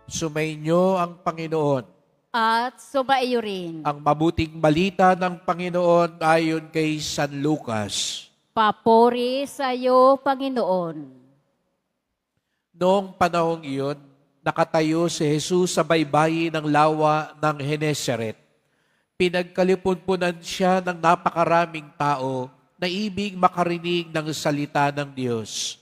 Sumainyo ang Panginoon. At sumaiyo rin. Ang mabuting balita ng Panginoon ayon kay San Lucas. Papuri sa iyo, Panginoon. Noong panahong iyon, nakatayo si Jesus sa baybayin ng lawa ng Genesaret. Pinagkalipunpunan siya ng napakaraming tao na ibig makarinig ng salita ng Diyos.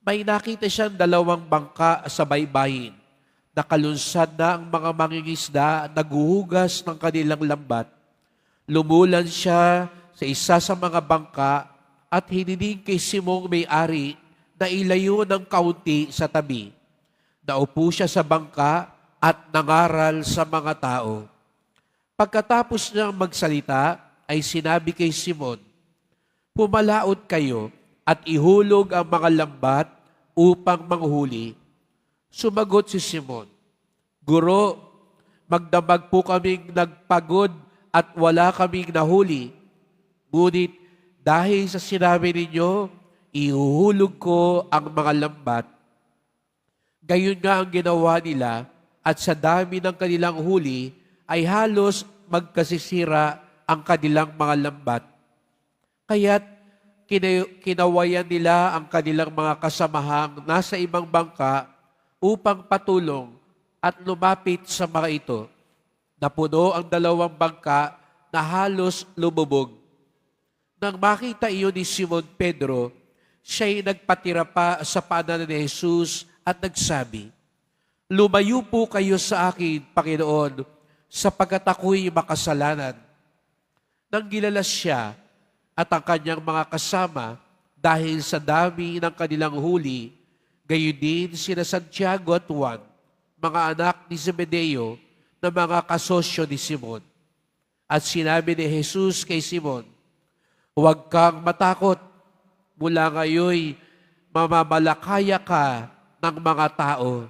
May nakita siyang dalawang bangka sa baybayin. Nakalunsad na ang mga mangingisda, naghuhugas ng kanilang lambat. Lumulan siya sa isa sa mga bangka at hiniling kay Simong may-ari na ilayo ng kaunti sa tabi. Naupo siya sa bangka at nangaral sa mga tao. Pagkatapos niyang magsalita, ay sinabi kay Simon, "Pumalaot kayo at ihulog ang mga lambat upang manghuli." Sumagot si Simon, "Guro, magdamag po kaming nagpagod at wala kaming nahuli. Ngunit dahil sa sinabi ninyo, ihuhulog ko ang mga lambat." Gayon nga ang ginawa nila at sa dami ng kanilang huli ay halos magkasisira ang kanilang mga lambat. Kaya't kinawayan nila ang kanilang mga kasamahang nasa ibang bangka upang patulong at lumapit sa mga ito. Napuno ang dalawang bangka na halos lumubog. Nang makita iyon ni Simon Pedro, siya'y nagpatira pa sa paanan ni Jesus at nagsabi, "Lumayo po kayo sa akin, Panginoon, sapagkat ako'y makasalanan." Nang gilalas siya at ang kanyang mga kasama dahil sa dami ng kanilang huli, gayon din sina Santiago at Juan, mga anak ni Zebedeo na mga kasosyo ni Simon. At sinabi ni Jesus kay Simon, "Huwag kang matakot, mula ngayon mamamalakaya ka ng mga tao."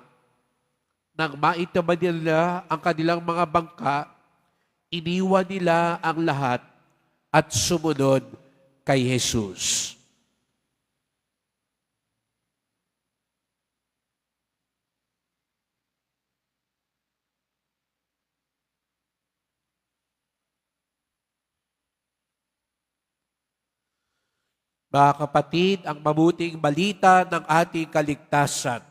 Nang maitabad nila ang kanilang mga bangka, iniwan nila ang lahat at sumunod kay Jesus. Mga kapatid, ang mabuting balita ng ating kaligtasan.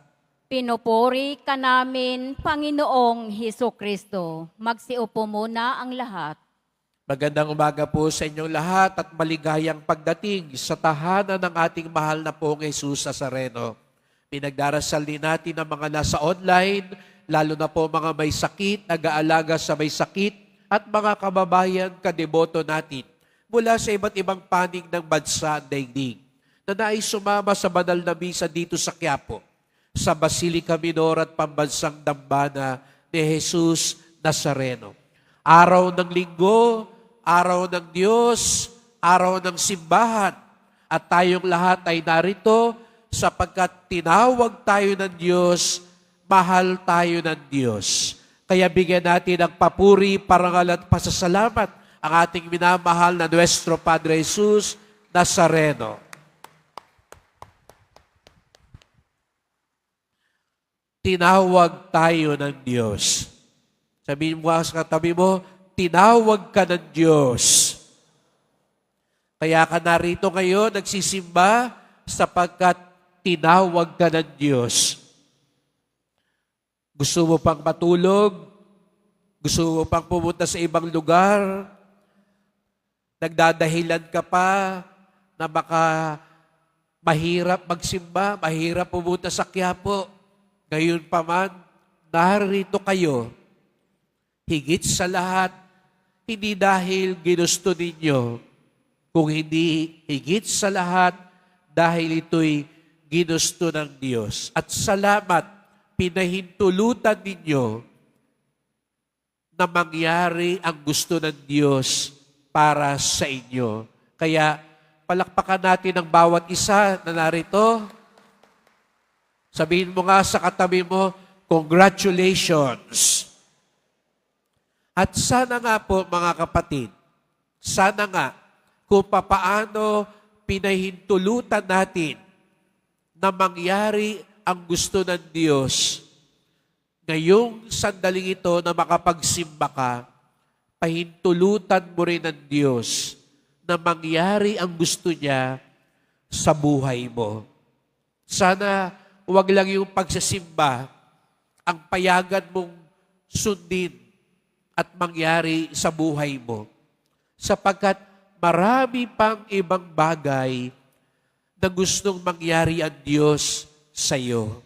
Pinupuri ka namin, Panginoong Hesukristo. Magsiupo muna ang lahat. Magandang umaga po sa inyong lahat at maligayang pagdating sa tahanan ng ating mahal na pong Jesus Nazareno. Pinagdarasal din natin ang mga nasa online, lalo na po mga may sakit, nag-aalaga sa may sakit, at mga kababayan kadeboto natin mula sa iba't ibang panig ng bansa at daigdig na nais sumama sa banal na misa dito sa Quiapo, sa Basilica Minor at Pambansang Dambana ni Jesus Nazareno. Araw ng linggo, araw ng Diyos, araw ng simbahan, at tayong lahat ay narito sapagkat tinawag tayo ng Diyos, mahal tayo ng Diyos. Kaya bigyan natin ng papuri, parangal at pasasalamat ang ating minamahal na Nuestro Padre Jesus Nazareno. Tinawag tayo ng Diyos. Sabihin mo sa katabi mo, tinawag ka ng Diyos. Kaya ka narito ngayon, nagsisimba, sapagkat tinawag ka ng Diyos. Gusto mo pang matulog? Gusto mo pang pumunta sa ibang lugar? Nagdadahilan ka pa na baka mahirap magsimba, mahirap pumunta sa Quiapo. Ngayon pa man, narito kayo. Higit sa lahat, hindi dahil ginusto ninyo, kung hindi higit sa lahat, dahil ito'y ginusto ng Diyos. At salamat, pinahintulutan ninyo na mangyari ang gusto ng Diyos para sa inyo. Kaya palakpakan natin ang bawat isa na narito. Sabihin mo nga sa katabi mo, congratulations. At sana nga po mga kapatid, sana nga kung papaano pinahintulutan natin na mangyari ang gusto ng Diyos, Ngayong sandaling ito na makapagsimba ka, pahintulutan mo rin ng Diyos na mangyari ang gusto niya sa buhay mo. Sana huwag lang yung pagsasimba ang payagan mong sundin at mangyari sa buhay mo. Sapagkat marami pang ibang bagay na gustong mangyari ang Diyos sa iyo.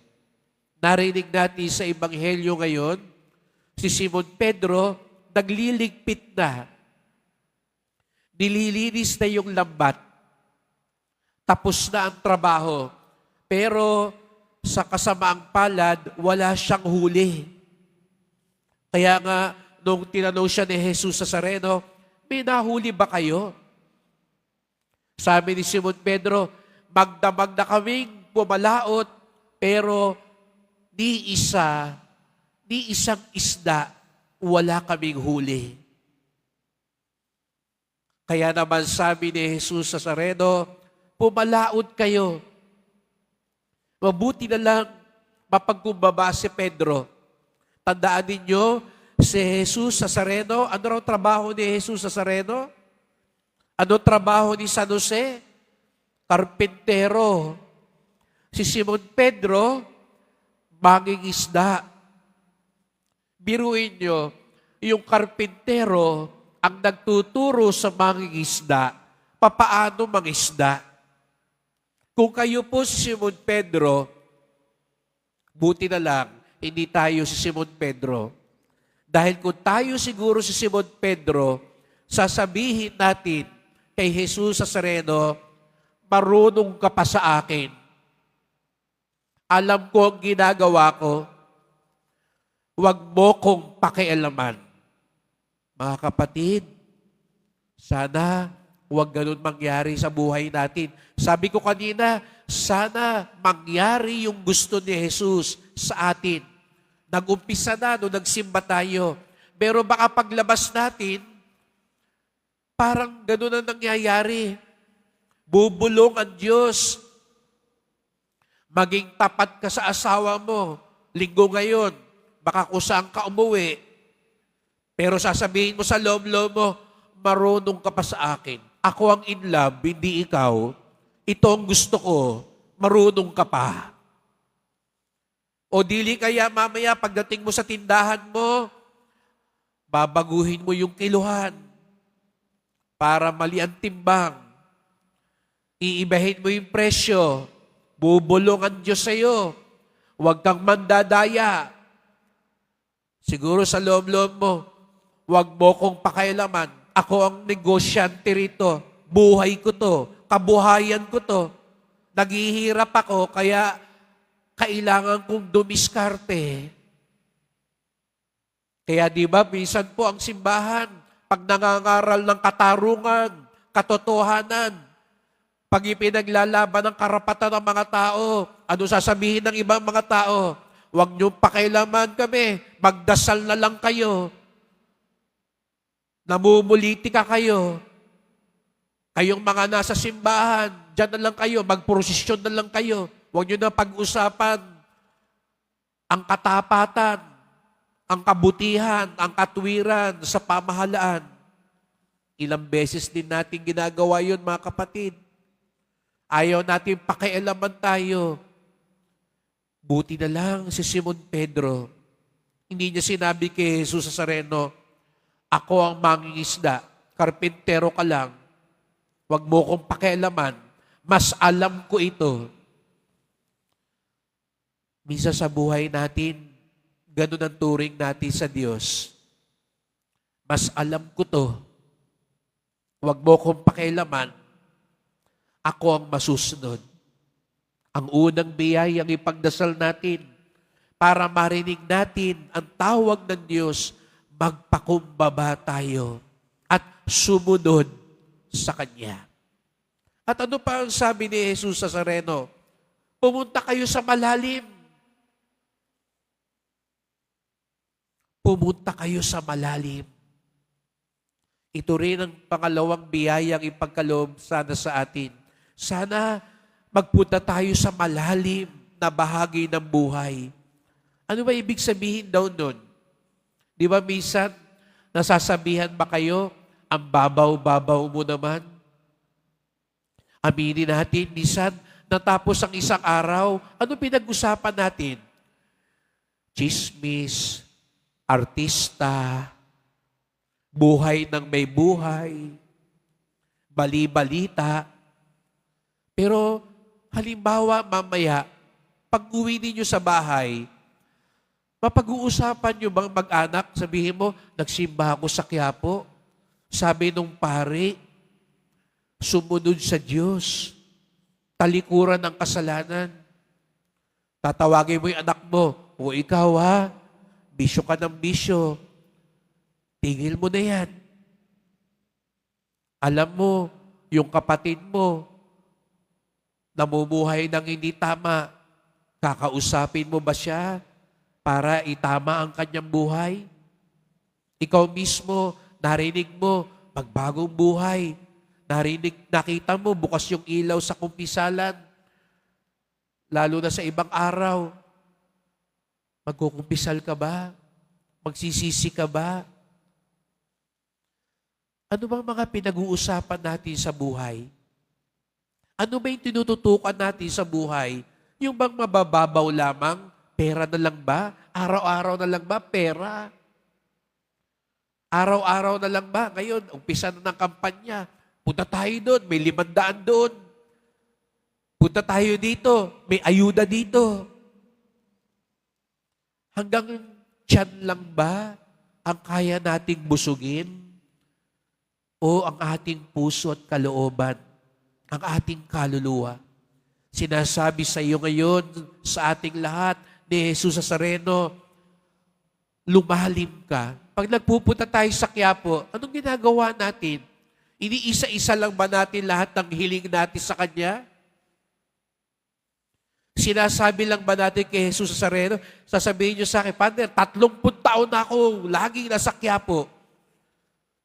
Narinig natin sa Ebanghelyo ngayon, si Simon Pedro nagliligpit na. Nililinis na yung lambat. Tapos na ang trabaho. Pero sa kasamaang palad, wala siyang huli. Kaya nga, nung tinanong siya ni Jesus sa Nazareno, may nahuli ba kayo? Sabi ni Simon Pedro, magdamag na kaming pumalaot, pero di isang isda, wala kaming huli. Kaya naman sabi ni Jesus sa Nazareno, pumalaot kayo. Mabuti na lang mapagkumbaba si Pedro. Tandaan ninyo, si Jesus sa Nazareno, ano raw trabaho ni Jesus sa Nazareno? Ano trabaho ni San Jose? Karpintero. Si Simon Pedro, mangingisda. Biruin nyo, yung karpintero ang nagtuturo sa mangingisda, papaano mangisda. Kung kayo po si Simon Pedro, buti na lang, hindi tayo si Simon Pedro. Dahil kung tayo siguro si Simon Pedro, sasabihin natin kay Jesus sa Nazareno, marunong ka pa sa akin. Alam ko ang ginagawa ko, huwag mo kong pakialaman. Mga kapatid, sana huwag ganun mangyari sa buhay natin. Sabi ko kanina, sana mangyari yung gusto ni Jesus sa atin. Nag-umpisa na nung nagsimba tayo. Pero baka paglabas natin, parang ganun ang nangyayari. Bubulong ang Diyos. Maging tapat ka sa asawa mo. Linggo ngayon, baka kung saan ka umuwi. Pero sasabihin mo sa loob-loob mo, marunong ka pa sa akin. Ako ang in love, hindi ikaw. Ito ang gusto ko, marunong ka pa. O dili kaya mamaya pagdating mo sa tindahan mo, babaguhin mo yung kiluhan para mali ang timbang. Iibahin mo yung presyo. Bubulong ang Diyos sa iyo. Huwag kang mandadaya. Siguro sa loob-loob mo, huwag mo kong pakailaman. Ako ang negosyante rito. Buhay ko to. Kabuhayan ko to. Naghihirap ako, kaya kailangan kong dumiskarte. Kaya di ba, minsan po ang simbahan, pag nangangaral ng katarungan, katotohanan, pag ipinaglalaban ng karapatan ng mga tao, ano sasabihin ng ibang mga tao? Huwag niyong pakailaman kami, magdasal na lang kayo. Namumulitika kayo. Kayong mga nasa simbahan, dyan na lang kayo, magprosesyon na lang kayo. Huwag niyo na pag-usapan ang katapatan, ang kabutihan, ang katwiran sa pamahalaan. Ilang beses din natin ginagawa yun, mga kapatid. Ayaw natin pakialaman tayo. Buti na lang si Simon Pedro. Hindi niya sinabi kay Jesus sa Nazareno, ako ang mangingisda, karpintero ka lang. Huwag mo kong pakialaman. Mas alam ko ito. Minsan sa buhay natin, ganun ang turing natin sa Diyos. Mas alam ko to. Huwag mo kong pakialaman. Ako ang masusunod. Ang unang biyayang ipagdasal natin para marinig natin ang tawag ng Diyos, magpakumbaba tayo at sumunod sa Kanya. At ano pa ang sabi ni Jesus sa Nazareno? Pumunta kayo sa malalim. Pumunta kayo sa malalim. Ito rin ang pangalawang biyayang ipagkaloob sana sa atin. Sana magpunta tayo sa malalim na bahagi ng buhay. Ano ba ibig sabihin daw nun? Di ba minsan, nasasabihan ba kayo, ang babaw-babaw mo naman? Aminin natin, minsan, natapos ang isang araw, ano pinag-usapan natin? Chismis, artista, buhay ng may buhay, bali-balita. Pero halimbawa mamaya, pag uwi ninyo sa bahay, mapag-uusapan nyo bang mag-anak? Sabihin mo, nagsimba ako sa Quiapo. Sabi nung pare, sumunod sa Diyos. Talikuran ng kasalanan. Tatawagin mo yung anak mo, o ikaw ha, bisyo ka ng bisyo. Tigil mo na yan. Alam mo, yung kapatid mo, namumuhay ng hindi tama, kakausapin mo ba siya para itama ang kanyang buhay? Ikaw mismo, narinig mo, magbagong buhay. Nakita mo, bukas yung ilaw sa kumpisalan. Lalo na sa ibang araw. Magkukumpisal ka ba? Magsisisi ka ba? Ano bang mga pinag-uusapan natin sa buhay? Ano ba yung tinututukan natin sa buhay? Yung bang mabababaw lamang? Pera na lang ba? Araw-araw na lang ba? Pera. Araw-araw na lang ba? Ngayon, umpisa na ng kampanya. Punta tayo doon, may 500 doon. Punta tayo dito, may ayuda dito. Hanggang tiyan lang ba ang kaya nating busugin? O ang ating puso at kalooban? Ang ating kaluluwa? Sinasabi sa iyo ngayon, sa ating lahat, ni Jesus Nazareno, lumalim ka. Pag nagpupunta tayo sa Quiapo, anong ginagawa natin? Iniisa-isa lang ba natin lahat ng hiling natin sa Kanya? Sinasabi lang ba natin kay Jesus Nazareno, sasabihin niyo sa akin, Father, 30 taon na ako, laging nasa Quiapo.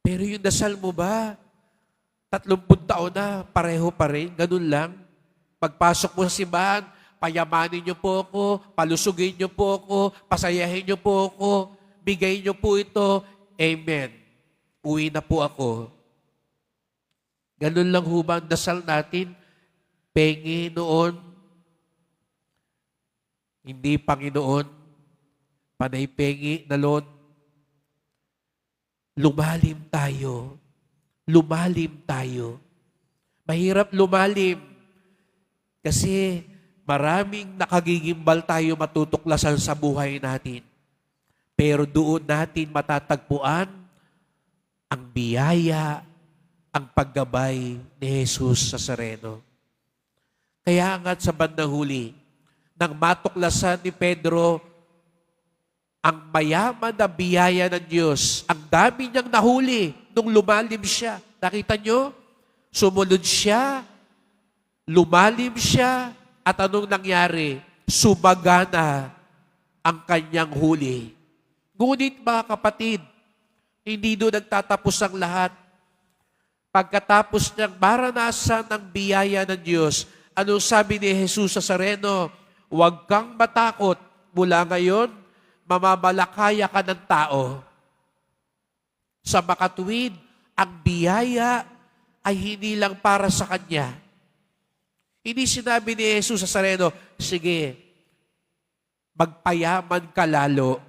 Pero yung dasal mo ba, 30 taon na, pareho pa rin, ganun lang. Pagpasok mo sa simbahan, payamanin niyo po ako, palusugin niyo po ako, pasayahin niyo po ako, bigay niyo po ito, Amen. Uwi na po ako. Ganun lang ho ba ang dasal natin? Pengi noon, hindi Panginoon, panay pengi na Lord. Lumalim tayo. Lumalim tayo. Mahirap lumalim. Kasi maraming nakagigimbal tayo matutuklasan sa buhay natin. Pero doon natin matatagpuan ang biyaya, ang paggabay ni Jesus Nazareno. Kaya nga sa bandang huli, nang matuklasan ni Pedro ang mayaman na biyaya ng Diyos, ang dami niyang nahuli nung lumalim siya. Nakita niyo? Sumunod siya, lumalim siya, at anong nangyari? Sumagana ang kanyang huli. Ngunit mga kapatid, hindi doon nagtatapos ang lahat. Pagkatapos niyang maranasan ang biyaya ng Diyos, anong sabi ni Jesus Nazareno? Huwag kang matakot, mula ngayon, mamamalakaya ka ng tao. Sa makatuwid, ang biyaya ay hindi lang para sa Kanya. Hindi sinabi ni Jesus Nazareno, sige, magpayaman ka lalo.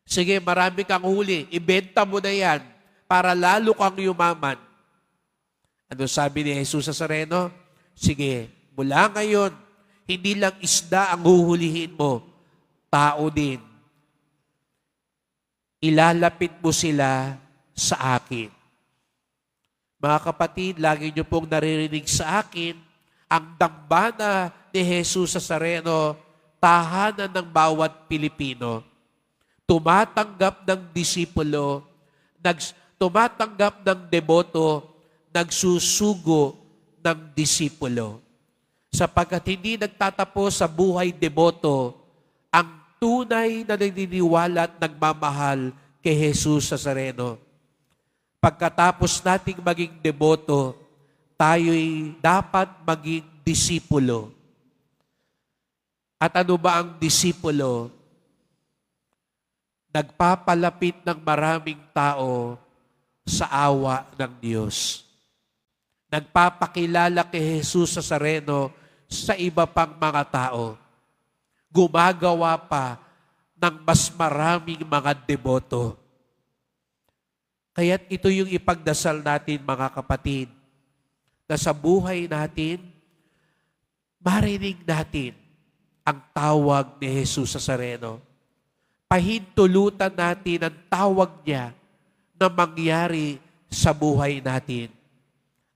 Sige, marami kang huli, ibenta mo na yan para lalo kang yumaman. Ano sabi ni Jesus Nazareno? Sige, mula ngayon, hindi lang isda ang huhulihin mo, tao din. Ilalapit mo sila sa akin. Mga kapatid, lagi niyo pong naririnig sa akin, ang dambana ni Jesus Nazareno, tahanan ng bawat Pilipino. Tumatanggap ng disipulo, tumatanggap ng deboto, nagsusugo ng disipulo. Sapagkat hindi nagtatapos sa buhay deboto ang tunay na naniniwala at nagmamahal kay Jesus Nazareno. Pagkatapos nating maging deboto, tayo'y dapat maging disipulo. At ano ba ang disipulo? nagpapalapit ng maraming tao sa awa ng Diyos. Nagpapakilala kay Jesus Nazareno sa iba pang mga tao. Gumagawa pa ng mas maraming mga deboto. Kaya't ito yung ipagdasal natin, mga kapatid, na sa buhay natin, marinig natin ang tawag ni Jesus Nazareno. Pahintulutan natin ang tawag niya na mangyari sa buhay natin.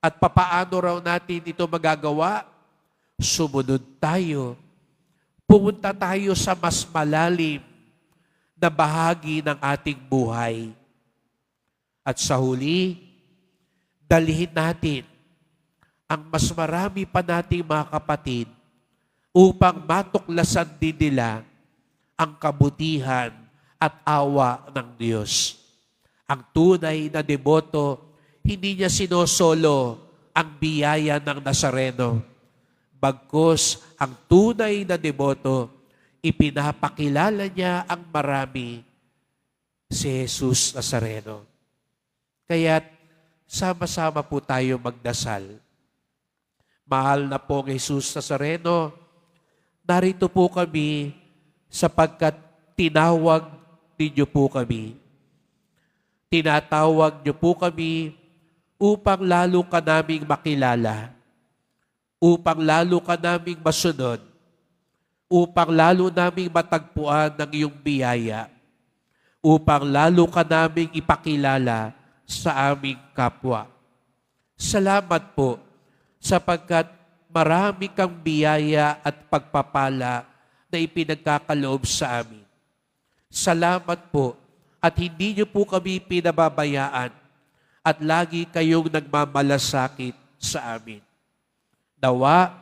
At papaano raw natin ito magagawa? Sumunod tayo. Pumunta tayo sa mas malalim na bahagi ng ating buhay. At sa huli, dalhin natin ang mas marami pa nating mga kapatid upang matuklasan din nila ang kabutihan at awa ng Diyos. Ang tunay na deboto, hindi niya sinosolo ang biyaya ng Nazareno. Bagkus, ang tunay na deboto, ipinapakilala niya ang marami, si Jesus Nazareno. Kaya't sama-sama po tayo magdasal. Mahal na pong Jesus Nazareno, narito po kami sapagkat tinawag ninyo po kami. Tinatawag niyo po kami upang lalo ka naming makilala, upang lalo ka naming masunod, upang lalo naming matagpuan ng iyong biyaya, upang lalo ka naming ipakilala sa aming kapwa. Salamat po sapagkat marami kang biyaya at pagpapala na ipinagkakaloob sa amin. Salamat po at hindi niyo po kami pinababayaan at lagi kayong nagmamalasakit sa amin. Nawa,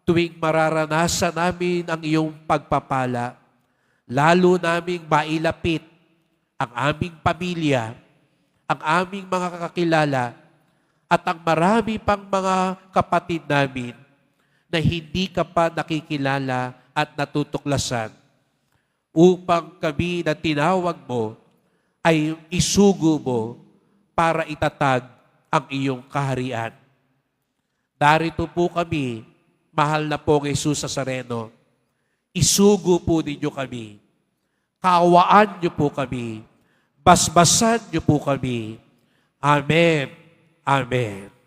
tuwing mararanasan namin ang iyong pagpapala, lalo naming mailapit ang aming pamilya, ang aming mga kakilala, at ang marami pang mga kapatid namin na hindi ka pa nakikilala at natutuklasan, upang kami na tinawag mo ay isugo mo para itatag ang iyong kaharian. Darito po kami, mahal na pong Jesus Nazareno. Isugo po ninyo kami. Kaawaan niyo po kami. Basbasan niyo po kami. Amen. Amen.